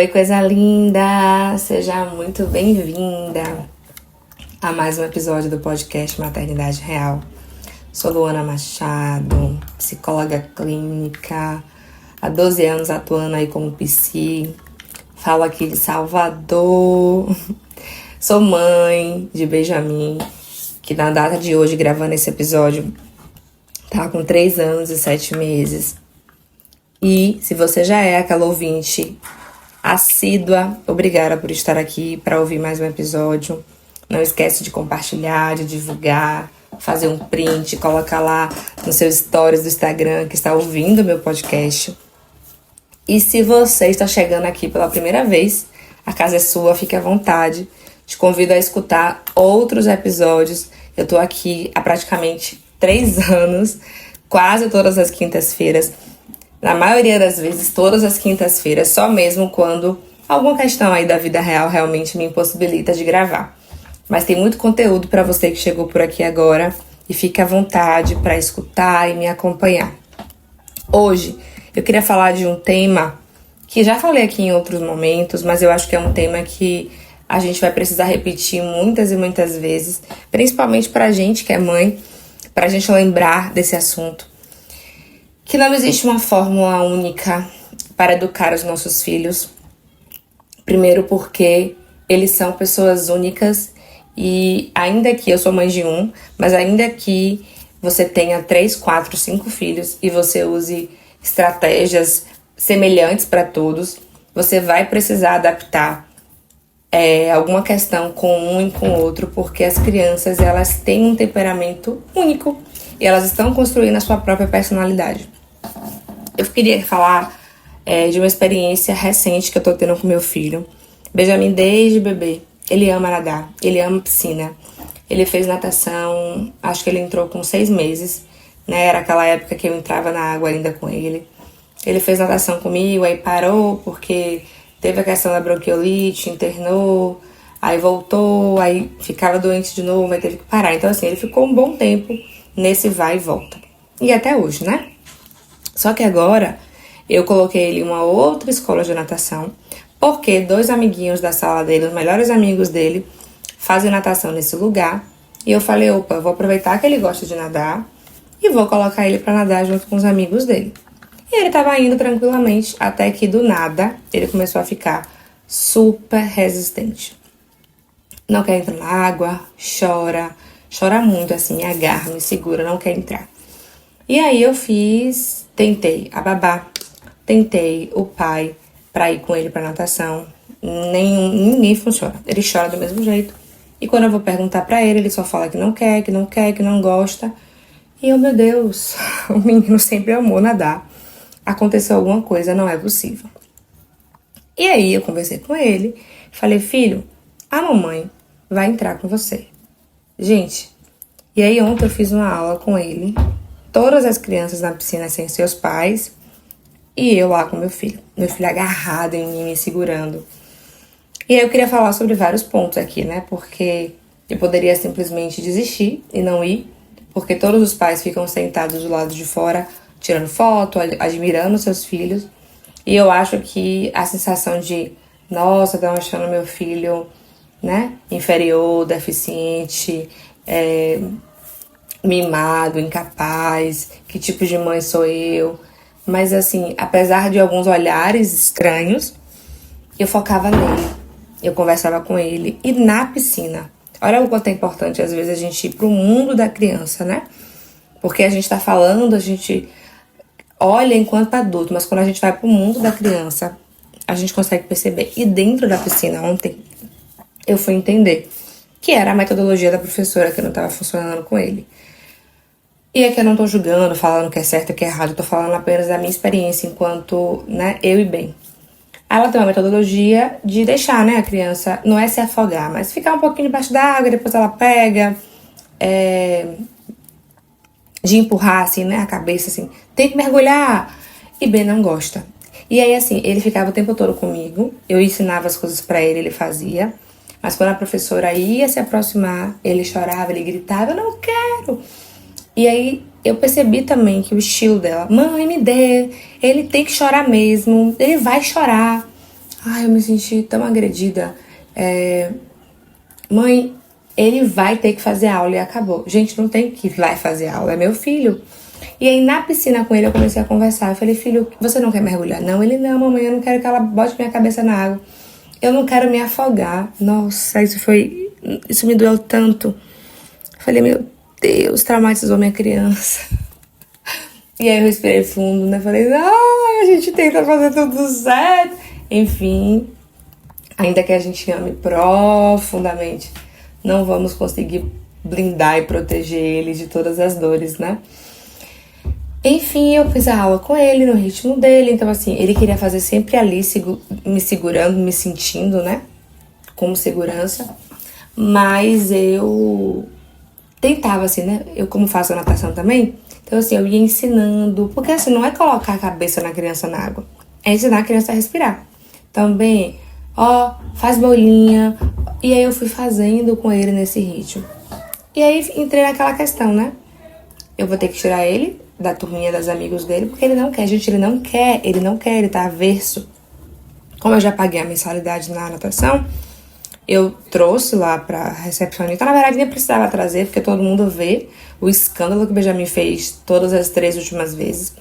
Oi, coisa linda! Seja muito bem-vinda a mais um episódio do podcast Maternidade Real. Sou Luana Machado, psicóloga clínica, há 12 anos atuando aí como psi. Falo aqui de Salvador. Sou mãe de Benjamin, que na data de hoje, gravando esse episódio, tá com 3 anos e 7 meses. E se você já é aquela ouvinte assídua, obrigada por estar aqui para ouvir mais um episódio. Não esquece de compartilhar, de divulgar, fazer um print, colocar lá nos seus stories do Instagram que está ouvindo o meu podcast. E se você está chegando aqui pela primeira vez, a casa é sua, fique à vontade. Te convido a escutar outros episódios. Eu tô aqui há praticamente 3 anos, quase todas as quintas-feiras. Na maioria das vezes, todas as quintas-feiras, só mesmo quando alguma questão aí da vida real realmente me impossibilita de gravar. Mas tem muito conteúdo para você que chegou por aqui agora e fique à vontade para escutar e me acompanhar. Hoje, eu queria falar de um tema que já falei aqui em outros momentos, mas eu acho que é um tema que a gente vai precisar repetir muitas e muitas vezes, principalmente pra gente que é mãe, pra gente lembrar desse assunto. Que não existe uma fórmula única para educar os nossos filhos. Primeiro porque eles são pessoas únicas e ainda que eu sou mãe de um, mas ainda que você tenha 3, 4, 5 filhos e você use estratégias semelhantes para todos, você vai precisar adaptar alguma questão com um e com o outro, porque as crianças elas têm um temperamento único e elas estão construindo a sua própria personalidade. Eu queria falar de uma experiência recente que eu tô tendo com meu filho. Benjamin, desde bebê, ele ama nadar, ele ama piscina. Ele fez natação, acho que ele entrou com 6 meses, né? Era aquela época que eu entrava na água ainda com ele. Ele fez natação comigo, aí parou porque teve a questão da bronquiolite, internou, aí voltou, aí ficava doente de novo, aí teve que parar. Então assim, ele ficou um bom tempo nesse vai e volta. E até hoje, né? Só que agora eu coloquei ele em uma outra escola de natação, porque 2 amiguinhos da sala dele, os melhores amigos dele, fazem natação nesse lugar. E eu falei, opa, eu vou aproveitar que ele gosta de nadar e vou colocar ele pra nadar junto com os amigos dele. E ele tava indo tranquilamente, até que do nada ele começou a ficar super resistente. Não quer entrar na água, chora muito assim, agarra, me segura, não quer entrar. E aí eu tentei a babá, tentei o pai pra ir com ele pra natação, nem funciona. Ele chora do mesmo jeito. E quando eu vou perguntar pra ele, ele só fala que não quer, que não gosta. E eu, meu Deus, o menino sempre amou nadar. Aconteceu alguma coisa, não é possível. E aí eu conversei com ele, falei, filho, a mamãe vai entrar com você. Gente, e aí ontem eu fiz uma aula com ele, todas as crianças na piscina sem seus pais, e eu lá com meu filho agarrado em mim, me segurando. E aí eu queria falar sobre vários pontos aqui, né, porque eu poderia simplesmente desistir e não ir, porque todos os pais ficam sentados do lado de fora, tirando foto, admirando seus filhos. E eu acho que a sensação de, nossa, estão achando meu filho, né, inferior, deficiente, mimado, incapaz, que tipo de mãe sou eu. Mas assim, apesar de alguns olhares estranhos, eu focava nele, eu conversava com ele. E na piscina, olha o quanto é importante às vezes a gente ir pro mundo da criança, né? Porque a gente tá falando, a gente olha enquanto adulto, mas quando a gente vai pro mundo da criança, a gente consegue perceber. E dentro da piscina ontem, eu fui entender que era a metodologia da professora que não estava funcionando com ele. E aqui eu não tô julgando, falando que é certo e que é errado, eu tô falando apenas da minha experiência enquanto, né, eu e Ben. Ela tem uma metodologia de deixar, né, a criança, não é se afogar, mas ficar um pouquinho debaixo d'água, depois ela pega, de empurrar, assim, né, a cabeça, assim, tem que mergulhar. E Ben não gosta. E aí, assim, ele ficava o tempo todo comigo, eu ensinava as coisas pra ele, ele fazia. Mas quando a professora ia se aproximar, ele chorava, ele gritava, eu não quero. E aí, eu percebi também que o estilo dela, mãe, me dê, ele tem que chorar mesmo, ele vai chorar. Ai, eu me senti tão agredida. Mãe, ele vai ter que fazer aula e acabou. Gente, não tem que vai fazer aula, é meu filho. E aí na piscina com ele eu comecei a conversar. Eu falei, filho, você não quer mergulhar? Não, ele não, mamãe, eu não quero que ela bote minha cabeça na água. Eu não quero me afogar. Nossa, isso me doeu tanto. Eu falei, meu Deus, traumatizou minha criança. E aí eu respirei fundo, né? Falei, não, a gente tenta fazer tudo certo. Enfim, ainda que a gente ame profundamente, não vamos conseguir blindar e proteger ele de todas as dores, né? Enfim, eu fiz a aula com ele, no ritmo dele. Então, assim, ele queria fazer sempre ali, me segurando, me sentindo, né? Como segurança. Mas eu tentava, assim, né? Eu, como faço natação também, então, assim, eu ia ensinando. Porque, assim, não é colocar a cabeça na criança na água. É ensinar a criança a respirar. Então, bem, ó, faz bolinha. E aí eu fui fazendo com ele nesse ritmo. E aí entrei naquela questão, né? Eu vou ter que tirar ele da turminha dos amigos dele, porque ele não quer, gente, ele não quer, ele tá averso. Como eu já paguei a mensalidade na natação, eu trouxe lá pra recepcionista. Na verdade, nem precisava trazer, porque todo mundo vê o escândalo que o Benjamin fez todas as 3 últimas vezes.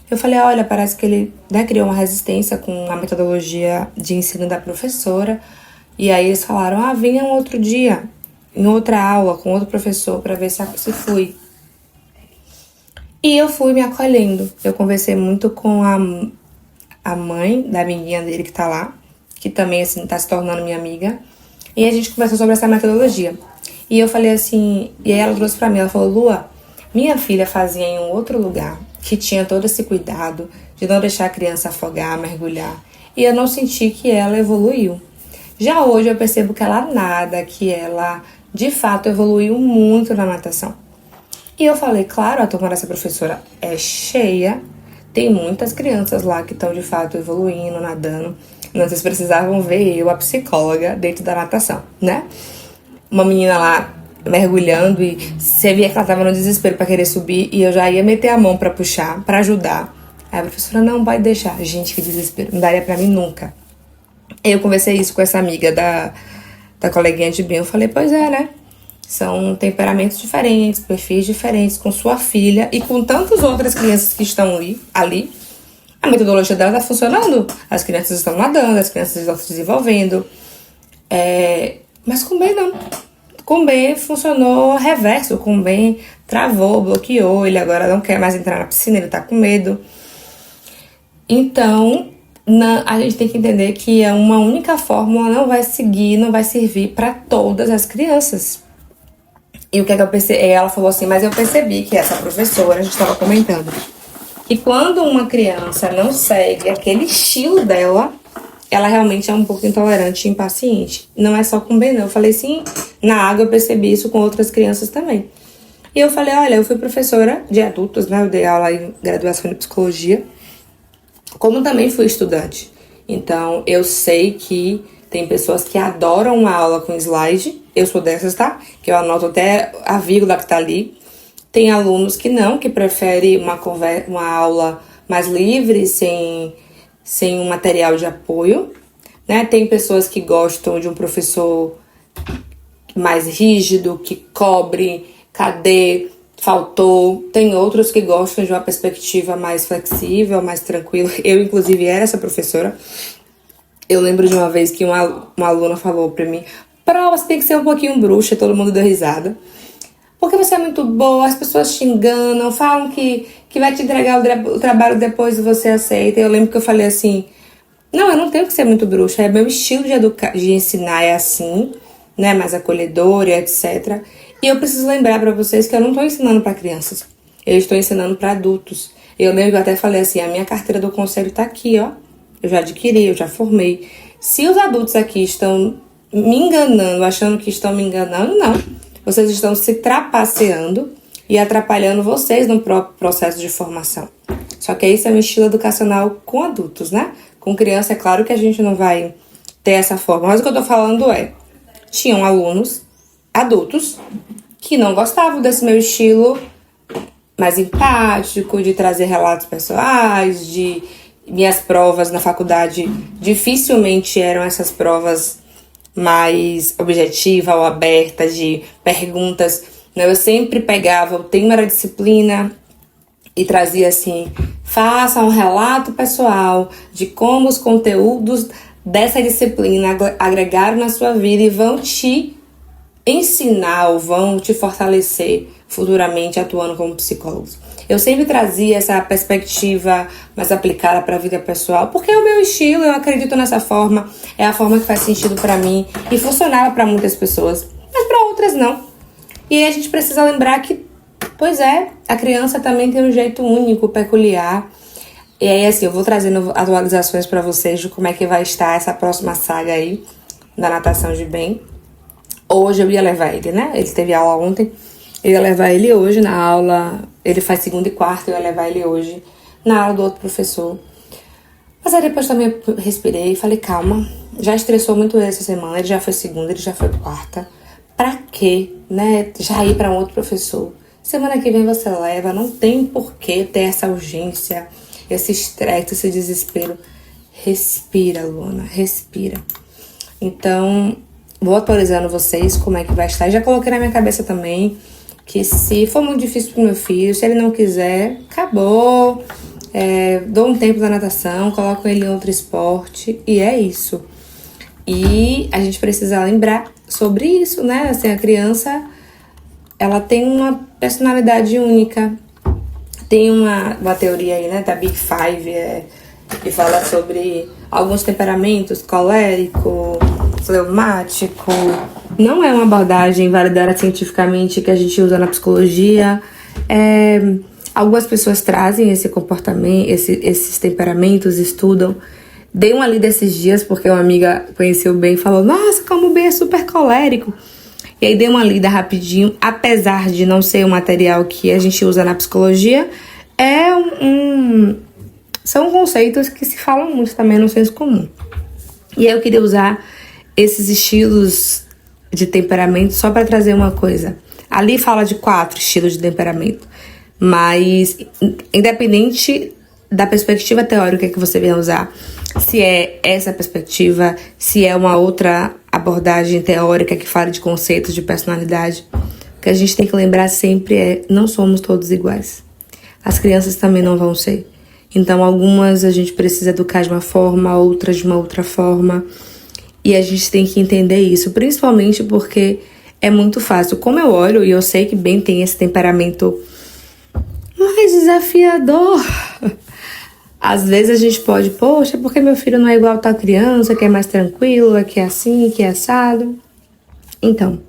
Eu falei, olha, parece que ele, né, criou uma resistência com a metodologia de ensino da professora. E aí eles falaram, venha um outro dia, em outra aula, com outro professor, pra ver se fui. E eu fui me acolhendo. Eu conversei muito com a mãe da amiguinha dele que tá lá, que também, assim, tá se tornando minha amiga. E a gente conversou sobre essa metodologia. E eu falei assim, e aí ela trouxe pra mim, ela falou, Lua, minha filha fazia em um outro lugar, que tinha todo esse cuidado de não deixar a criança afogar, mergulhar. E eu não senti que ela evoluiu. Já hoje eu percebo que ela nada, que ela, de fato, evoluiu muito na natação. E eu falei, claro, a turma dessa professora é cheia, tem muitas crianças lá que estão de fato evoluindo, nadando. Não, vocês precisavam ver eu, a psicóloga, dentro da natação, né? Uma menina lá mergulhando e você via que ela tava no desespero pra querer subir e eu já ia meter a mão pra puxar, pra ajudar. Aí a professora, não, vai deixar. Gente, que desespero, não daria pra mim nunca. Eu conversei isso com essa amiga da coleguinha de bem, eu falei, pois é, né? São temperamentos diferentes, perfis diferentes, com sua filha e com tantas outras crianças que estão ali. A metodologia dela está funcionando. As crianças estão nadando, as crianças estão se desenvolvendo. Mas com o Ben não. Com o Ben funcionou reverso. Com o Ben travou, bloqueou. Ele agora não quer mais entrar na piscina, ele tá com medo. Então, a gente tem que entender que uma única fórmula não vai servir para todas as crianças. E o que é que eu percebi? Ela falou assim, mas eu percebi que essa professora, a gente estava comentando, que quando uma criança não segue aquele estilo dela, ela realmente é um pouco intolerante e impaciente. Não é só com o Ben, não. Eu falei, sim, na água eu percebi isso com outras crianças também. E eu falei, olha, eu fui professora de adultos, né? Eu dei aula em graduação de psicologia, como também fui estudante. Então, eu sei que tem pessoas que adoram uma aula com slide. Eu sou dessas, tá? Que eu anoto até a vírgula que tá ali. Tem alunos que não, que preferem uma aula mais livre, sem um material de apoio, né? Tem pessoas que gostam de um professor mais rígido, que cobre, cadê, faltou. Tem outros que gostam de uma perspectiva mais flexível, mais tranquila. Eu, inclusive, era essa professora. Eu lembro de uma vez que uma aluna falou pra mim, prova, você tem que ser um pouquinho bruxa, e todo mundo deu risada. Porque você é muito boa, as pessoas te enganam, falam que vai te entregar o trabalho depois e você aceita. E eu lembro que eu falei assim, não, eu não tenho que ser muito bruxa, é meu estilo de ensinar é assim, né, mais acolhedora, etc. E eu preciso lembrar pra vocês que eu não tô ensinando pra crianças, eu estou ensinando pra adultos. Eu lembro que eu até falei assim, a minha carteira do conselho tá aqui, ó. Eu já adquiri, eu já formei. Se os adultos aqui estão me enganando, achando que estão me enganando, não. Vocês estão se trapaceando e atrapalhando vocês no próprio processo de formação. Só que isso é um estilo educacional com adultos, né? Com criança, é claro que a gente não vai ter essa forma. Mas o que eu tô falando é, tinham alunos adultos que não gostavam desse meu estilo mais empático, de trazer relatos pessoais, de minhas provas na faculdade dificilmente eram essas provas mais objetivas ou abertas, de perguntas. Eu sempre pegava o tema da disciplina e trazia assim: faça um relato pessoal de como os conteúdos dessa disciplina agregaram na sua vida e vão te ensinar ou vão te fortalecer futuramente atuando como psicólogos. Eu sempre trazia essa perspectiva mais aplicada para a vida pessoal, porque é o meu estilo, eu acredito nessa forma, é a forma que faz sentido para mim e funcionava para muitas pessoas, mas para outras não. E aí a gente precisa lembrar que, pois é, a criança também tem um jeito único, peculiar. E aí assim, eu vou trazendo atualizações para vocês de como é que vai estar essa próxima saga aí da natação de bem. Hoje eu ia levar ele, né? Ele teve aula ontem. Eu ia levar ele hoje na aula. Ele faz segunda e quarta, eu ia levar ele hoje na aula do outro professor. Mas aí depois também eu respirei e falei: calma, já estressou muito essa semana. Ele já foi segunda, ele já foi quarta. Pra quê, né? Já ir pra um outro professor. Semana que vem você leva. Não tem por que ter essa urgência, esse estresse, esse desespero. Respira, Luana, respira. Então, vou atualizando vocês como é que vai estar. Já coloquei na minha cabeça também que se for muito difícil pro meu filho, se ele não quiser, acabou. Dou um tempo da natação, coloco ele em outro esporte e é isso. E a gente precisa lembrar sobre isso, né? Assim, a criança, ela tem uma personalidade única. Tem uma teoria aí, né, da Big Five, que fala sobre alguns temperamentos: colérico, fleumático. Não é uma abordagem validada cientificamente que a gente usa na psicologia. Algumas pessoas trazem esse comportamento, esses temperamentos, estudam. Dei uma lida esses dias porque uma amiga conheceu bem e falou: nossa, como o Ben é super colérico. E aí dei uma lida rapidinho. Apesar de não ser um material que a gente usa na psicologia, são conceitos que se falam muito também no senso comum. E aí eu queria usar esses estilos de temperamento só para trazer uma coisa. Ali fala de 4 estilos de temperamento, mas independente da perspectiva teórica que você venha usar, se é essa perspectiva, se é uma outra abordagem teórica que fala de conceitos de personalidade, o que a gente tem que lembrar sempre é: não somos todos iguais. As crianças também não vão ser. Então, algumas a gente precisa educar de uma forma, outras de uma outra forma. E a gente tem que entender isso, principalmente porque é muito fácil. Como eu olho, e eu sei que Ben tem esse temperamento mais desafiador. Às vezes a gente pode: poxa, porque meu filho não é igual a tal criança, que é mais tranquilo, que é assim, que é assado. Então,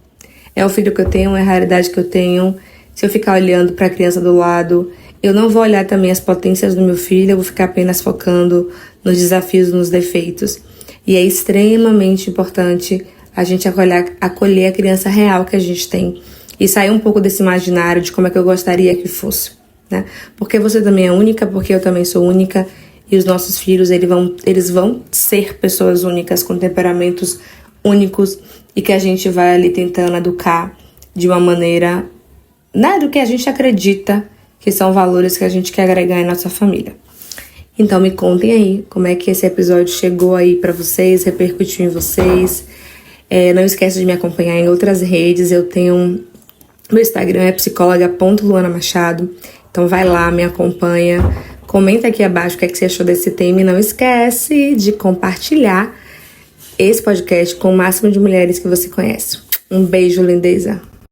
é o filho que eu tenho, é a realidade que eu tenho. Se eu ficar olhando para a criança do lado, eu não vou olhar também as potências do meu filho, eu vou ficar apenas focando nos desafios, nos defeitos. E é extremamente importante a gente acolher a criança real que a gente tem e sair um pouco desse imaginário de como é que eu gostaria que fosse, né? Porque você também é única, porque eu também sou única, e os nossos filhos, eles vão ser pessoas únicas, com temperamentos únicos, e que a gente vai ali tentando educar de uma maneira, né, do que a gente acredita que são valores que a gente quer agregar em nossa família. Então me contem aí como é que esse episódio chegou aí pra vocês, repercutiu em vocês. Não esqueça de me acompanhar em outras redes. Eu tenho... Meu Instagram é psicologa.luanamachado. Então vai lá, me acompanha. Comenta aqui abaixo o que é que você achou desse tema. E não esquece de compartilhar esse podcast com o máximo de mulheres que você conhece. Um beijo, lindeza!